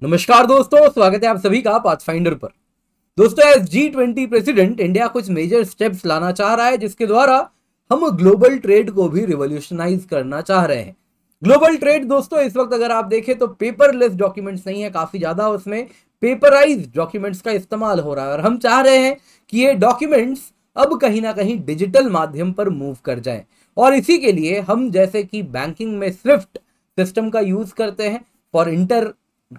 नमस्कार दोस्तों, स्वागत है आप सभी का पाथफाइंडर पर। दोस्तों, एज G20 प्रेसिडेंट इंडिया कुछ मेजर स्टेप्स लाना चाह रहा है जिसके द्वारा हम ग्लोबल ट्रेड को भी रिवॉल्यूशनाइज करना चाह रहे हैं। ग्लोबल ट्रेड दोस्तों इस वक्त अगर आप देखें तो पेपरलेस डॉक्यूमेंट्स नहीं है, काफी ज्यादा उसमें पेपराइज डॉक्यूमेंट्स का इस्तेमाल हो रहा है और हम चाह रहे हैं कि ये डॉक्यूमेंट्स अब कहीं ना कहीं डिजिटल माध्यम पर मूव कर जाएं। और इसी के लिए हम जैसे कि बैंकिंग में स्विफ्ट सिस्टम का यूज करते हैं फॉर इंटर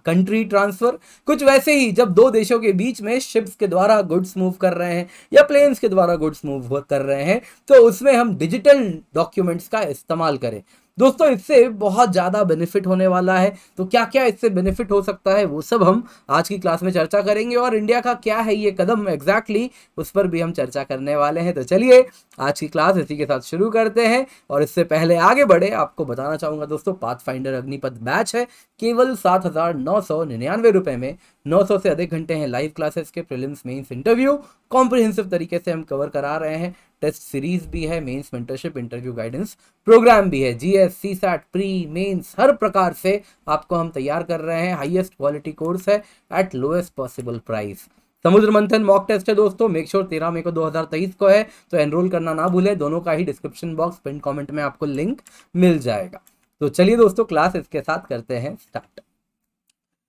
कंट्री ट्रांसफर, कुछ वैसे ही जब दो देशों के बीच में शिप्स के द्वारा गुड्स मूव कर रहे हैं या प्लेन्स के द्वारा गुड्स मूव कर रहे हैं तो उसमें हम डिजिटल डॉक्यूमेंट्स का इस्तेमाल करें। दोस्तों, इससे बहुत ज़्यादा बेनिफिट होने वाला है। तो क्या क्या इससे बेनिफिट हो सकता है वो सब हम आज की क्लास में चर्चा करेंगे और इंडिया का क्या है ये कदम एग्जैक्टली उस पर भी हम चर्चा करने वाले हैं। तो चलिए आज की क्लास इसी के साथ शुरू करते हैं। और इससे पहले आगे बढ़े आपको बताना चाहूँगा दोस्तों, पाथफाइंडर अग्निपथ बैच है केवल 7,999 रुपए में 900 से अधिक घंटे हैं लाइव क्लासेस के, प्रीलिम्स मेंस इंटरव्यू कॉम्प्रिहेंसिव तरीके से हम कवर करा रहे हैं। टेस्ट सीरीज भी है, mains mentorship interview guidance programme भी है, जीएस सीसैट प्री मेंस हर प्रकार से आपको हम तैयार कर रहे हैं। हाईएस्ट क्वालिटी कोर्स है at lowest possible price. Samudra Manthan mock test है दोस्तों, मेक श्योर 13 मई को 2023 को है, तो एनरोल करना ना भूले। दोनों का ही डिस्क्रिप्शन बॉक्स पिन कमेंट में आपको लिंक मिल जाएगा। तो चलिए दोस्तों क्लास इसके साथ करते हैं स्टार्ट।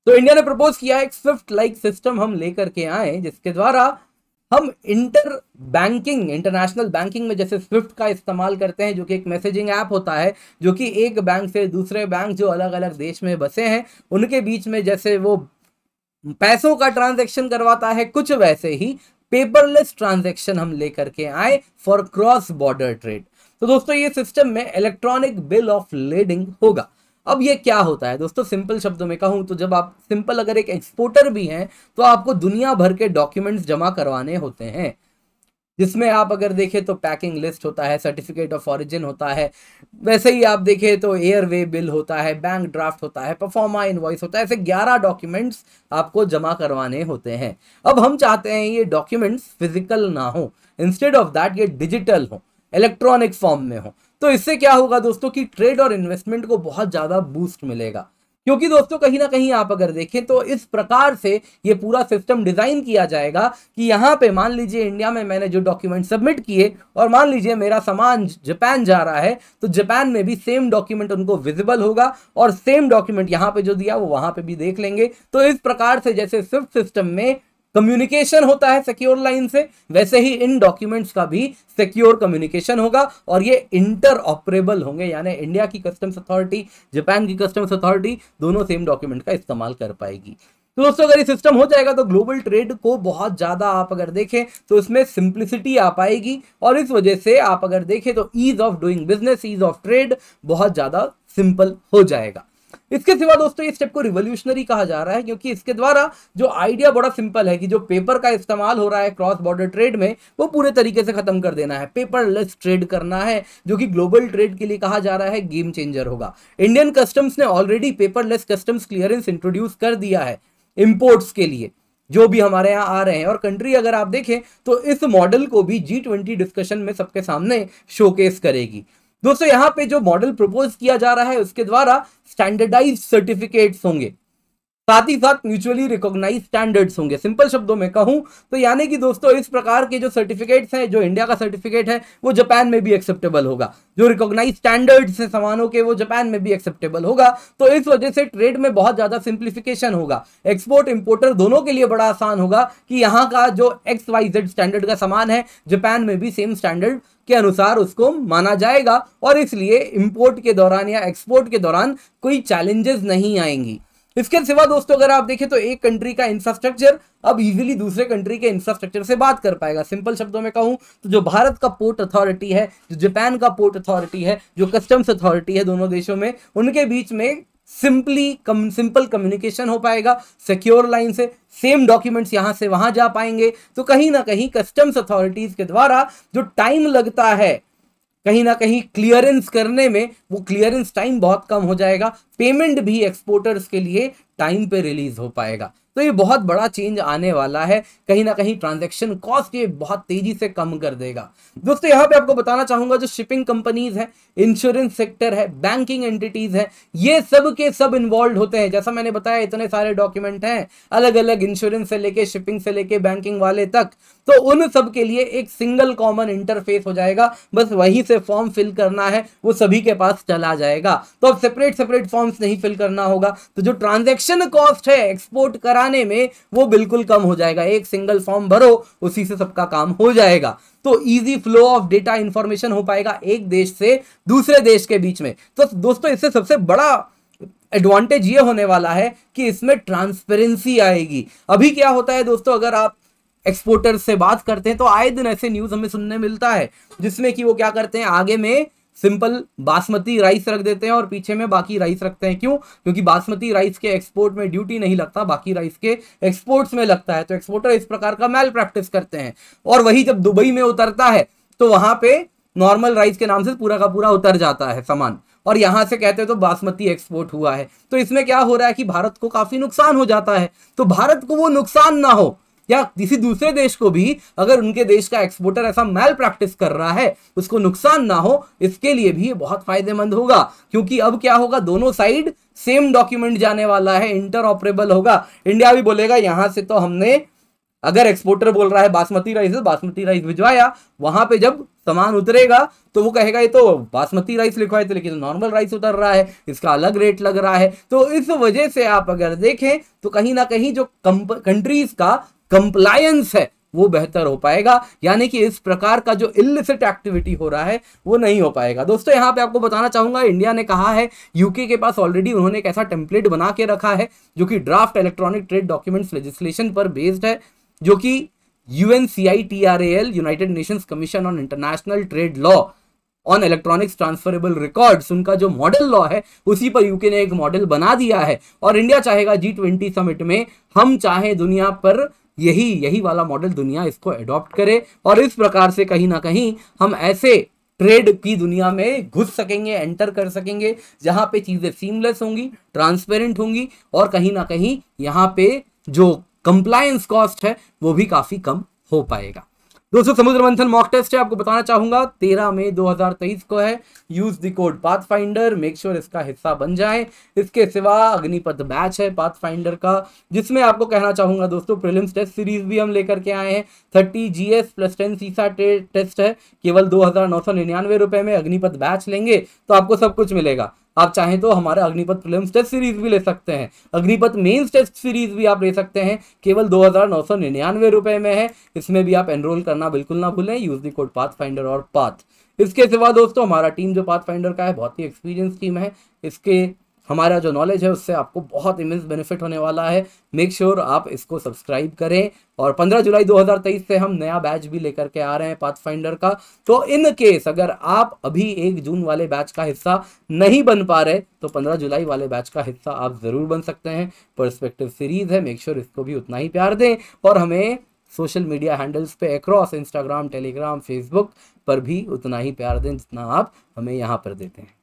तो इंडिया ने प्रपोज किया है एक स्विफ्ट लाइक सिस्टम हम लेकर के आए जिसके द्वारा हम इंटरनेशनल बैंकिंग में जैसे स्विफ्ट का इस्तेमाल करते हैं, जो कि एक मैसेजिंग ऐप होता है जो कि एक बैंक से दूसरे बैंक जो अलग अलग देश में बसे हैं उनके बीच में जैसे वो पैसों का ट्रांजैक्शन करवाता है, कुछ वैसे ही पेपरलेस ट्रांजैक्शन हम लेकर के आए फॉर क्रॉस बॉर्डर ट्रेड। तो दोस्तों ये सिस्टम में इलेक्ट्रॉनिक बिल ऑफ लेडिंग होगा। अब ये क्या होता है दोस्तों, सिंपल शब्दों में कहूं तो जब आप सिंपल अगर एक एक्सपोर्टर भी हैं तो आपको दुनिया भर के डॉक्यूमेंट्स जमा करवाने होते हैं, जिसमें आप अगर देखें तो पैकिंग लिस्ट होता है, सर्टिफिकेट ऑफ ऑरिजिन होता है, वैसे ही आप देखें तो एयरवे बिल होता है, बैंक ड्राफ्ट होता है, परफॉर्मा इनवॉइस होता है। ऐसे 11 डॉक्यूमेंट्स आपको जमा करवाने होते हैं। अब हम चाहते हैं ये डॉक्यूमेंट्स फिजिकल ना हो, इंस्टेड ऑफ दैट ये डिजिटल हो, इलेक्ट्रॉनिक फॉर्म में हो। तो इससे क्या होगा दोस्तों कि ट्रेड और इन्वेस्टमेंट को बहुत ज्यादा बूस्ट मिलेगा, क्योंकि दोस्तों कहीं ना कहीं आप अगर देखें तो इस प्रकार से ये पूरा सिस्टम डिजाइन किया जाएगा कि यहाँ पे मान लीजिए इंडिया में मैंने जो डॉक्यूमेंट सबमिट किए और मान लीजिए मेरा सामान जापान जा रहा है तो जापान में भी सेम डॉक्यूमेंट उनको विजिबल होगा और सेम डॉक्यूमेंट यहाँ पे जो दिया वो वहां पे भी देख लेंगे। तो इस प्रकार से जैसे स्विफ्ट सिस्टम में कम्युनिकेशन होता है सिक्योर लाइन से, वैसे ही इन डॉक्यूमेंट्स का भी सिक्योर कम्युनिकेशन होगा और ये इंटर ऑपरेबल होंगे, यानी इंडिया की कस्टम्स अथॉरिटी, जापान की कस्टम्स अथॉरिटी दोनों सेम डॉक्यूमेंट का इस्तेमाल कर पाएगी। तो दोस्तों अगर ये सिस्टम हो जाएगा तो ग्लोबल ट्रेड को बहुत ज्यादा आप अगर देखें तो इसमें सिंप्लिसिटी आ पाएगी और इस वजह से आप अगर देखें तो ease of doing business, ease of trade बहुत ज्यादा सिंपल हो जाएगा। इसके सिवा दोस्तों इस स्टेप को रिवोल्यूशनरी कहा जा रहा है क्योंकि इसके द्वारा जो आइडिया बड़ा सिंपल है कि जो पेपर का इस्तेमाल हो रहा है क्रॉस बॉर्डर ट्रेड में वो पूरे तरीके से खत्म कर देना है, पेपरलेस ट्रेड करना है, जो कि ग्लोबल ट्रेड के लिए कहा जा रहा है गेम चेंजर होगा। इंडियन कस्टम्स ने already paperless customs clearance introduce कर दिया है इंपोर्ट्स के लिए जो भी हमारे यहाँ आ रहे हैं, और कंट्री अगर आप देखें तो इस मॉडल को भी G20 डिस्कशन में सबके सामने शोकेस करेगी। दोस्तों यहाँ पे जो मॉडल प्रपोज किया जा रहा है उसके द्वारा स्टैंडर्डाइज्ड सर्टिफिकेट्स होंगे, साथ ही साथ म्यूचुअली रिकॉग्नाइज स्टैंडर्ड्स होंगे। सिंपल शब्दों में कहूं तो यानी कि दोस्तों इस प्रकार के जो सर्टिफिकेट्स हैं, जो इंडिया का सर्टिफिकेट है वो जापान में भी एक्सेप्टेबल होगा, जो रिकॉग्नाइज स्टैंडर्ड्स है सामानों के वो जापान में भी एक्सेप्टेबल होगा। तो इस वजह से ट्रेड में बहुत ज्यादा सिंप्लीफिकेशन होगा, एक्सपोर्ट इंपोर्टर दोनों के लिए बड़ा आसान होगा कि यहाँ का जो XYZ स्टैंडर्ड का सामान है जापान में भी सेम स्टैंडर्ड के अनुसार उसको माना जाएगा और इसलिए इंपोर्ट के दौरान या एक्सपोर्ट के दौरान कोई चैलेंजेस नहीं आएंगी। इसके सिवा दोस्तों अगर आप देखें तो एक कंट्री का इंफ्रास्ट्रक्चर अब इजीली दूसरे कंट्री के इंफ्रास्ट्रक्चर से बात कर पाएगा। सिंपल शब्दों में कहूं तो जो भारत का पोर्ट अथॉरिटी है, जो जापान का पोर्ट अथॉरिटी है, जो कस्टम्स अथॉरिटी है दोनों देशों में, उनके बीच में सिंपल कम्युनिकेशन हो पाएगा सिक्योर लाइन से, सेम डॉक्यूमेंट्स यहां से वहां जा पाएंगे। तो कहीं ना कहीं कस्टम्स अथॉरिटीज के द्वारा जो टाइम लगता है कहीं ना कहीं क्लियरेंस करने में, वो क्लियरेंस टाइम बहुत कम हो जाएगा, पेमेंट भी एक्सपोर्टर्स के लिए टाइम पे रिलीज हो पाएगा। तो ये बहुत बड़ा चेंज आने वाला है, कहीं ना कहीं ट्रांजैक्शन कॉस्ट ये बहुत तेजी से कम कर देगा। दोस्तों यहाँ पे आपको बताना चाहूंगा, जो शिपिंग कंपनीज है, इंश्योरेंस सेक्टर है, बैंकिंग एंटिटीज है, ये सब के सब इन्वॉल्व होते हैं। जैसा मैंने बताया इतने सारे डॉक्यूमेंट हैं, अलग अलग इंश्योरेंस से लेके शिपिंग से लेके बैंकिंग वाले तक, तो उन सब के लिए एक सिंगल कॉमन इंटरफेस हो जाएगा, बस वहीं से फॉर्म फिल करना है, वो सभी के पास चला जाएगा। तो अब सेपरेट सेपरेट फॉर्म्स नहीं फिल करना होगा, तो जो ट्रांजैक्शन कॉस्ट है एक्सपोर्ट कराने में वो बिल्कुल कम हो जाएगा। एक सिंगल फॉर्म भरो, उसी से सबका काम हो जाएगा। तो easy flow of data information हो पाएगा एक देश से दूसरे देश के बीच में। तो दोस्तों इससे सबसे बड़ा एडवांटेज ये होने वाला है कि इसमें ट्रांसपेरेंसी आएगी। अभी क्या होता है दोस्तों, अगर आप एक्सपोर्टर से बात करते हैं तो आए दिन ऐसे न्यूज हमें सुनने मिलता है जिसमें कि वो क्या करते हैं, आगे में सिंपल बासमती राइस रख देते हैं और पीछे में बाकी राइस रखते हैं। क्यों? क्योंकि बासमती राइस के एक्सपोर्ट में ड्यूटी नहीं लगता, बाकी राइस के एक्सपोर्ट्स में लगता है। तो एक्सपोर्टर इस प्रकार का मैल प्रैक्टिस करते हैं, और वही जब दुबई में उतरता है तो वहां पे नॉर्मल राइस के नाम से पूरा का पूरा उतर जाता है सामान, और यहां से कहते हैं तो बासमती एक्सपोर्ट हुआ है। तो इसमें क्या हो रहा है कि भारत को काफी नुकसान हो जाता है। तो भारत को वो नुकसान ना हो, या किसी दूसरे देश को भी अगर उनके देश का एक्सपोर्टर ऐसा मैल प्रैक्टिस कर रहा है उसको नुकसान ना हो, इसके लिए भी ये बहुत फायदेमंद होगा। क्योंकि अब क्या होगा, दोनों साइड सेम डॉक्यूमेंट जाने वाला है, इंटरऑपरेबल होगा। इंडिया भी बोलेगा यहां से तो हमने, अगर एक्सपोर्टर बोल रहा है बासमती राइस भिजवाया, वहां पे जब सामान उतरेगा तो वो कहेगा ये तो बासमती राइस लिखवाए थे लेकिन नॉर्मल राइस उतर रहा है, इसका अलग रेट लग रहा है। तो इस वजह से आप अगर देखें तो कहीं ना कहीं जो कंट्रीज का कंप्लायंस है वो बेहतर हो पाएगा, यानी कि इस प्रकार का जो इलिसिट एक्टिविटी हो रहा है वो नहीं हो पाएगा। दोस्तों यहाँ पे आपको बताना चाहूंगा, इंडिया ने कहा है, यूके के पास ऑलरेडी उन्होंने एक ऐसा टेम्पलेट बना के रखा है जो कि draft electronic trade documents legislation पर बेस्ड है, जो कि UNCITRAL United Nations commission on international trade law on electronics transferable records, उनका जो मॉडल लॉ है उसी पर यूके ने एक मॉडल बना दिया है। और इंडिया चाहेगा G20 समिट में, हम चाहे दुनिया पर यही वाला मॉडल दुनिया इसको अडॉप्ट करे, और इस प्रकार से कहीं ना कहीं हम ऐसे ट्रेड की दुनिया में घुस सकेंगे, एंटर कर सकेंगे, जहां पे चीजें सीमलेस होंगी, ट्रांसपेरेंट होंगी, और कहीं ना कहीं यहाँ पे जो कंप्लायंस कॉस्ट है वो भी काफी कम हो पाएगा। दोस्तों समुद्र मंथन मॉक टेस्ट है, आपको बताना चाहूंगा 13 मई 2023 को है। Use the code pathfinder, make sure इसका हिस्सा बन जाए। इसके सिवा अग्निपथ बैच है पाथफाइंडर का, जिसमें आपको कहना चाहूंगा दोस्तों प्रीलिम्स टेस्ट सीरीज भी हम लेकर के आए हैं। 30 GS प्लस 10 सीसा टेस्ट है, केवल 2,999 रुपए में। अग्निपथ बैच लेंगे तो आपको सब कुछ मिलेगा। आप चाहें तो हमारा अग्निपथ प्रीलिम्स टेस्ट सीरीज भी ले सकते हैं, अग्निपथ मेंस टेस्ट सीरीज भी आप ले सकते हैं, केवल 2,999 रुपए में है। इसमें भी आप एनरोल करना बिल्कुल ना भूलें, यूज द कोड पाथफाइंडर और पाथ। इसके सिवा दोस्तों हमारा टीम जो पाथफाइंडर का है बहुत ही एक्सपीरियंस टीम है, इसके हमारा जो नॉलेज है उससे आपको बहुत इमेंस बेनिफिट होने वाला है। मेक श्योर आप इसको सब्सक्राइब करें। और 15 जुलाई 2023 से हम नया बैच भी लेकर के आ रहे हैं पाथफाइंडर का। तो इन केस अगर आप अभी 1 जून वाले बैच का हिस्सा नहीं बन पा रहे तो 15 जुलाई वाले बैच का हिस्सा आप जरूर बन सकते हैं। पर्सपेक्टिव सीरीज है, मेक श्योर इसको भी उतना ही प्यार दें, और हमें सोशल मीडिया हैंडल्स पे अक्रॉस इंस्टाग्राम, टेलीग्राम, फेसबुक पर भी उतना ही प्यार दें जितना आप हमें यहाँ पर देते हैं।